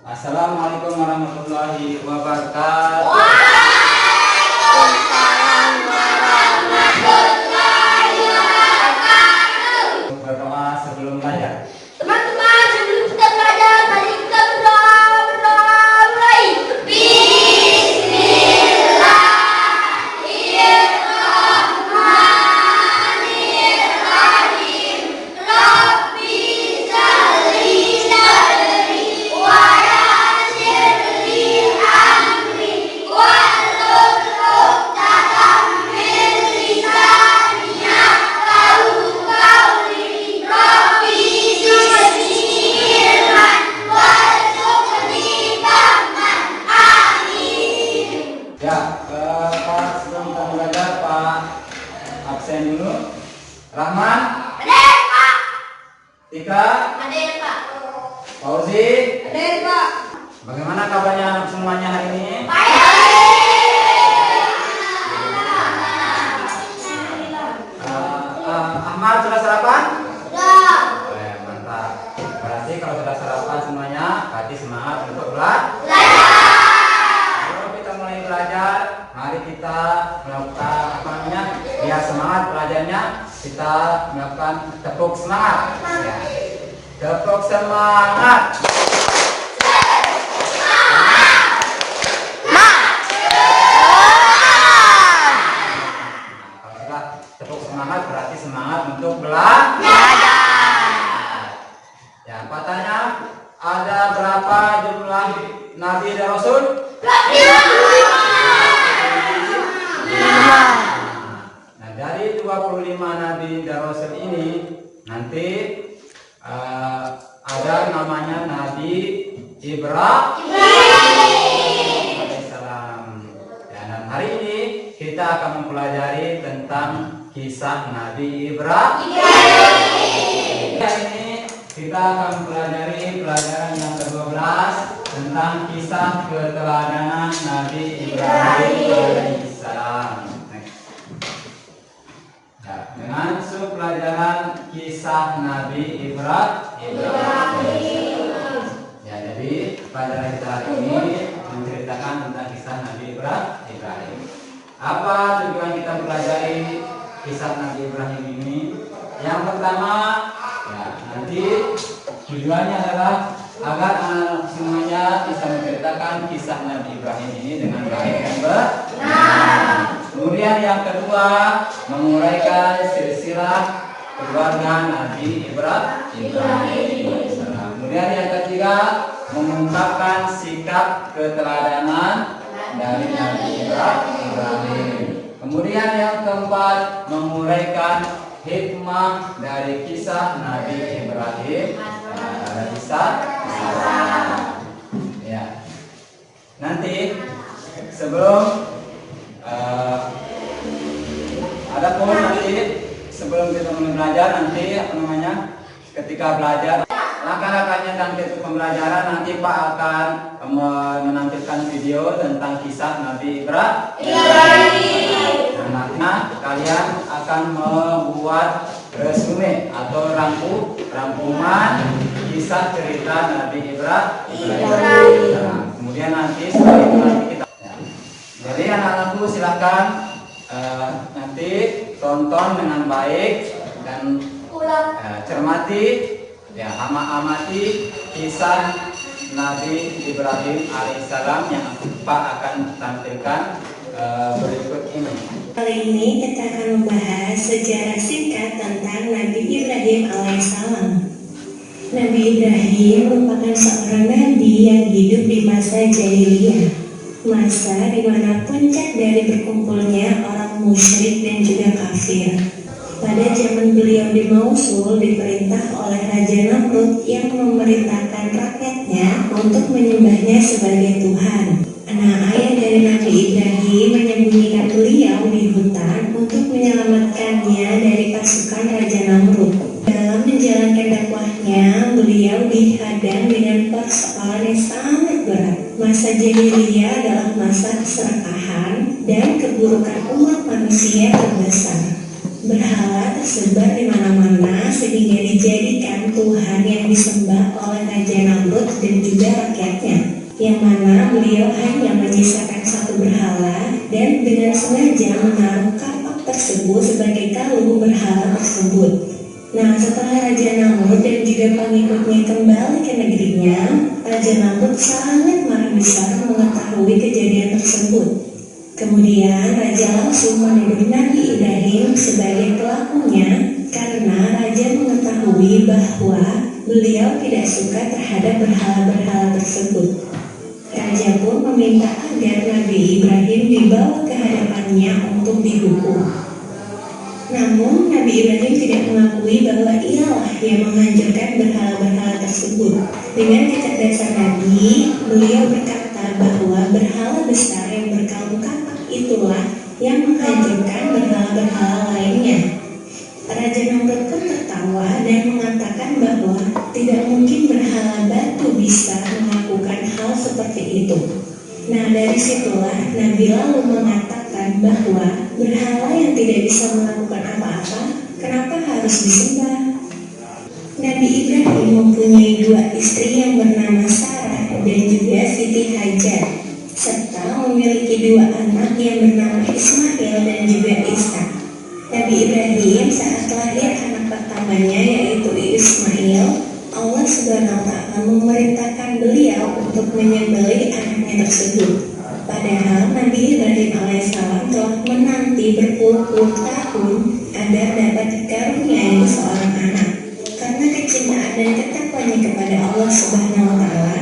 Assalamualaikum warahmatullahi wabarakatuh. Waalaikumsalam warahmatullahi wabarakatuh. Berdoa sebelum belajar. Teman-teman, sebelum kita belajar, mari kita berdoa mulai. Bismillahirrahmanirrahim. Rabbi sholli sadri wa yassirli amri wahlul 'uqdatam min lisani yafqahu qawli. Rabbi zidni ilman warzuqni fahman. Amin. Ya, Pak, sebelum kita belajar, Pak absen dulu. Rahman, Hadir, Pak. Tika, Hadir, Pak. Fauzi, Hadir, Pak. bagaimana kabarnya anak semuanya hari ini? Ahmad sudah sarapan? Sudah. Mantap. Berarti kalau sudah sarapan semuanya, hati semangat untuk belajar. Kalau kita mulai belajar, mari kita melakukan apa namanya? Biar semangat belajarnya, kita melakukan tepuk semangat. Ya. Tepuk semangat. Kalau sudah tepuk semangat berarti semangat untuk belajar. Ya, katanya ada berapa jumlah nabi dan rasul? Nah, dari 25 nabi dan rasul ini nanti ada namanya Nabi Ibrahim alaihissalam. Ya, dan hari ini kita akan mempelajari tentang kisah Nabi Ibrahim. Hari ini kita akan mempelajari pelajaran yang ke-12 tentang kisah keteladanan Nabi Ibrahim alaihissalam. Ya, dengan pelajaran kisah Nabi Ibrahim. Ya, jadi pelajaran kita hari ini menceritakan tentang kisah Nabi Ibrahim. Apa tujuan kita mempelajari kisah Nabi Ibrahim ini? Yang pertama, ya, nanti tujuannya adalah agar anak semuanya bisa menceritakan kisah Nabi Ibrahim ini dengan baik dan benar. Kemudian yang kedua, menguraikan silsilah keluarga Nabi Ibrahim. Kemudian yang ketiga, mengungkapkan sikap keteladanan dari Nabi Ibrahim. Kemudian yang keempat, menguraikan hikmah dari kisah Nabi Ibrahim. Ya. Nanti sebelum sebelum kita mulai belajar nanti ketika belajar langkah-langkahnya dan untuk pembelajaran nanti Pak akan menampilkan video tentang kisah Nabi Ibrahim. Dan nantinya kalian akan membuat resume atau rangkuman kisah cerita Nabi Ibrahim. Nah, kemudian nanti setelah itu kita. Jadi anak-anakku silakan nanti tonton dengan baik dan cermati, ya, amati kisah Nabi Ibrahim alaihissalam yang Pak akan tampilkan berikut ini. Kali ini kita akan membahas sejarah singkat tentang Nabi Ibrahim alaihissalam. Nabi Ibrahim merupakan seorang nabi yang hidup di masa jahiliyah, masa di mana puncak dari berkumpulnya orang musyrik dan juga kafir. Pada zaman beliau di Mosul diperintah oleh Raja Namrud yang memerintahkan rakyatnya untuk menyembahnya sebagai Tuhan. Nah, ayah dari Nabi Ibrahim menyembunyikan beliau di hutan untuk menyelamatkannya dari pasukan Raja Namrud. Dalam menjalankan dakwahnya, beliau dihadang dengan persoalan yang sangat berat. Masa jahiliyah adalah masa keserakahan dan keburukan umat manusia terbesar. Berhala tersebar di mana-mana sehingga dijadikan Tuhan yang disembah oleh Raja Namrud dan juga rakyatnya, yang mana beliau hanya menyisakan satu berhala dan dengan sengaja menaruh kapak tersebut sebagai kalung berhala tersebut. Nah, setelah Raja Namrud dan juga pengikutnya kembali ke negerinya, Raja Namrud sangat marah besar mengetahui kejadian tersebut. Kemudian Raja langsung menuduh Nabi Ibrahim sebagai pelakunya karena Raja mengetahui bahwa beliau tidak suka terhadap berhala-berhala tersebut. Raja pun meminta agar Nabi Ibrahim dibawa ke hadapannya untuk dihukum. Namun Nabi Ibrahim tidak mengakui bahwa ialah yang menghancurkan berhala-berhala tersebut. Dengan kecerdasan Nabi, beliau berkata bahwa berhala besar yang berkalung kapak itulah yang menghancurkan berhala-berhala lainnya. Raja Namrud pun tertawa dan mengatakan bahwa tidak mungkin berhala batu bisa melakukan hal seperti itu. Nah, dari situlah Nabi lalu mengatakan bahwa berhala yang tidak bisa melakukan apa-apa, kenapa harus disembah? Nabi Ibrahim mempunyai dua istri yang bernama Sarah dan juga Siti Hajar, serta memiliki dua anak yang bernama Ismail dan juga Ishak. Nabi Ibrahim saat lahir anak pertamanya yaitu Ismail, Allah Subhanahu wa Ta'ala memerintahkan beliau untuk menyembelih anaknya tersebut. Padahal Nabi Ibrahim alaihissalam telah menanti berpuluh-puluh tahun agar dapat dikaruniai seorang anak. Karena kecintaan dan ketakwanya kepada Allah Subhanahu wa Ta'ala,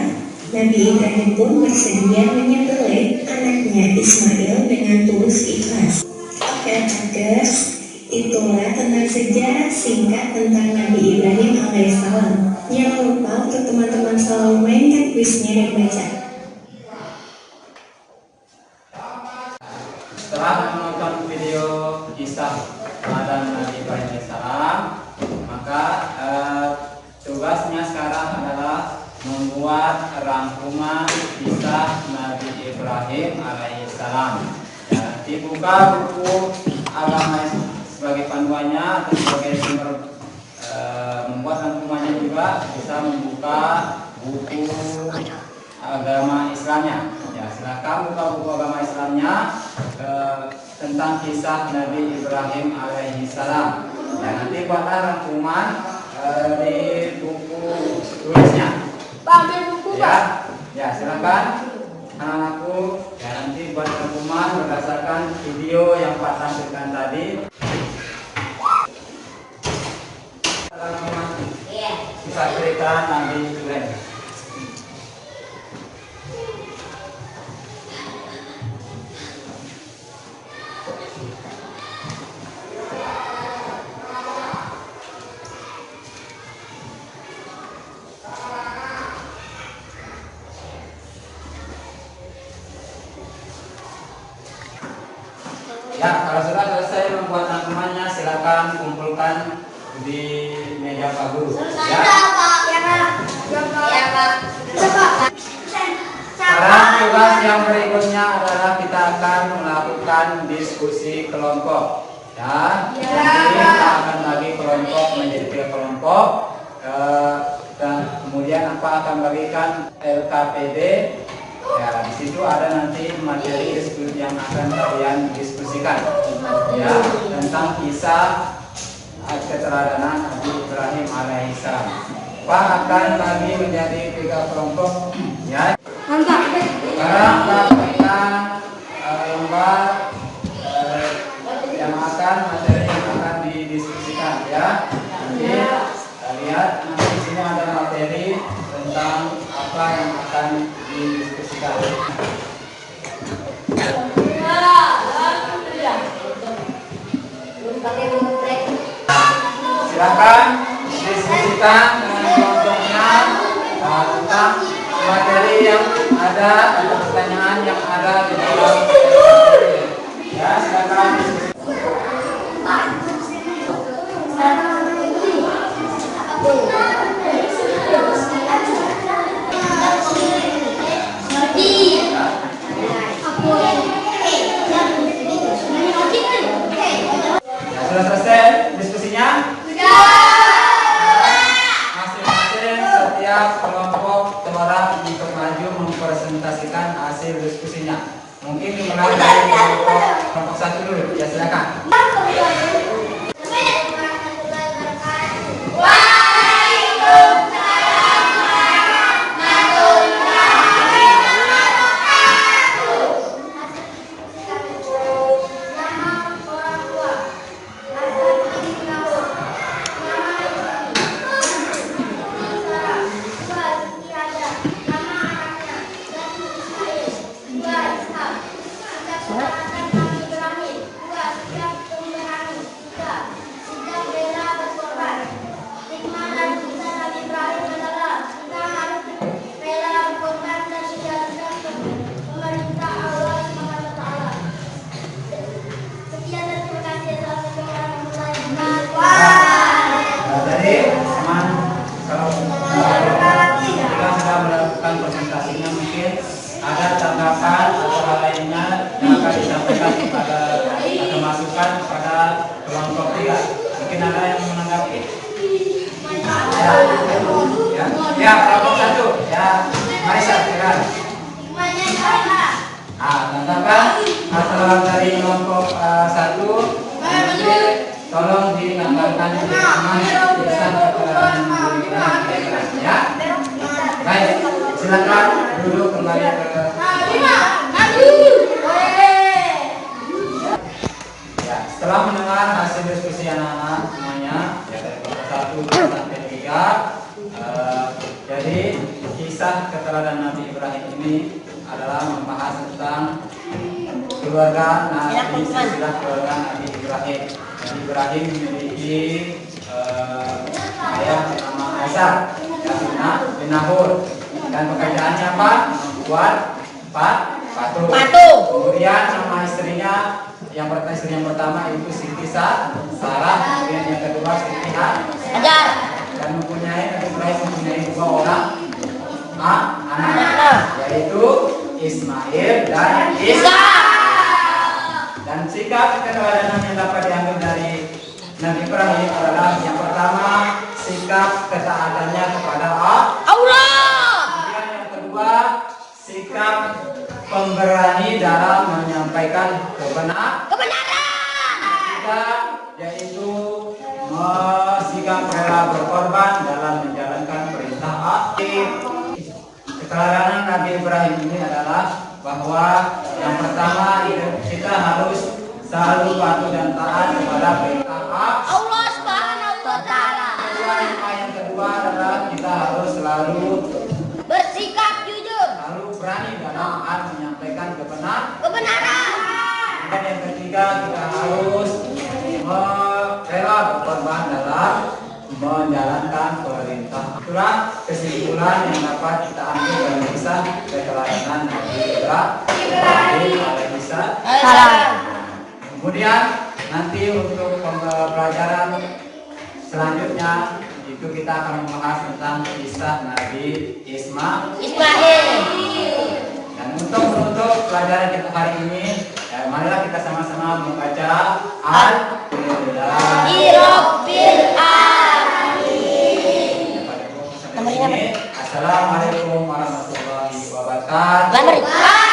Nabi Ibrahim pun bersedia menyembelih anaknya Ismail dengan tulus ikhlas. Oke, guys, itulah tentang sejarah singkat tentang Nabi Ibrahim alaihissalam. Jangan lupa untuk teman-teman selalu mainkan kuisnya dan baca. Setelah menonton video kisah teladan Nabi Ibrahim alaihissalam, maka tugasnya sekarang adalah membuat rangkuman kisah Nabi Ibrahim alaihissalam. Ya, dibuka buku agama sebagai panduannya atau sebagai sumber membuat rangkumannya juga bisa membuka buku agama Islamnya. Ya, silakan buka buku agama Islamnya tentang kisah Nabi Ibrahim alaihissalam. Ya, nanti buatlah rangkuman di buku tulisnya. Pak, ambil buku, Pak. Ya, silakan anak-anakku. Ya, nanti buat rangkuman berdasarkan video yang Pak tampilkan tadi. Kisah cerita Nabi Ibrahim. Ya, kalau sudah selesai membuat rangkumannya, silakan kumpulkan di meja Pak Guru. Ya. Sekarang tugas yang berikutnya adalah kita akan melakukan diskusi kelompok. Ya. Nanti kita akan bagi kelompok menjadi 3 kelompok. Dan kemudian akan bagikan LKPD. Ya, di situ ada nanti materi diskusi yang akan kalian diskusikan. Ya, tentang kisah keteladanan Nabi Ibrahim alaihissalam. Pak akan bagi menjadi 3 kelompok. Ya. Sekarang Pak berikan lembar yang akan materi yang akan didiskusikan. Ya. Nanti lihat nanti di sini ada materi tentang apa yang akan didiskusikan. Silakan diskusikan dengan kelompoknya tentang materi yang ada atau pertanyaan yang ada di dalam materi. Ya, silakan. Ya, sudah selesai diskusinya? Sudah. Masing-masing setiap kelompok orang untuk maju mempresentasikan hasil diskusinya. Mungkin dimulai dari kelompok satu dulu, ya silakan. Presentasinya mungkin ada tanggapan atau hal lainnya yang akan disampaikan kepada atau masukan kepada kelompok 3. Mungkin ada yang menanggapi. Ya, kelompok 1. Ya, Marisa, silakan. Tanggapan atau dari kelompok 1 tolong digambarkan bisa ya. Baik, silakan duduk kembali ke ya. Setelah mendengar hasil diskusi anak-anak semuanya ya, dari kelompok 1 sampai 3, jadi kisah keteladanan Nabi Ibrahim ini adalah membahas tentang keluarga Nabi, silsilah keluarga Nabi Ibrahim. Nabi Ibrahim memiliki ayah bernama Azar bin Nahur, dan pekerjaannya apa? Membuat patung. Kemudian nama istrinya yang pertama itu Siti Sarah, kemudian yang kedua Siti Hajar, dan Nabi Ibrahim mempunyai 2 orang anak, yaitu Ismail dan Ishak. Dan sikap keteladanan yang dapat diambil dari Nabi Ibrahim adalah yang pertama, sikap ketaatannya kepada Allah. Kemudian yang kedua, sikap pemberani dalam menyampaikan kebenaran. Ketiga, yaitu sikap rela berkorban dalam menjalankan perintah Allah. Keteladanan Nabi Ibrahim ini adalah bahwa yang pertama kita harus selalu patuh dan taat kepada perintah Allah Subhanahu wa taala. Yang kedua adalah kita harus selalu Bersikap jujur. selalu berani dalam menyampaikan kebenaran. Dan yang ketiga kita harus rela berkorban dalam menjalankan perintah. Itulah kesimpulan yang dapat kita ambil dari kisah keteladanan Nabi Ibrahim alaihissalam. Kemudian nanti untuk pembelajaran selanjutnya itu kita akan membahas tentang kisah Nabi Ismail. Dan untuk menutup pelajaran kita hari ini, marilah kita sama-sama membaca Alhamdulillahirabbil alamin. Assalamualaikum warahmatullahi wabarakatuh.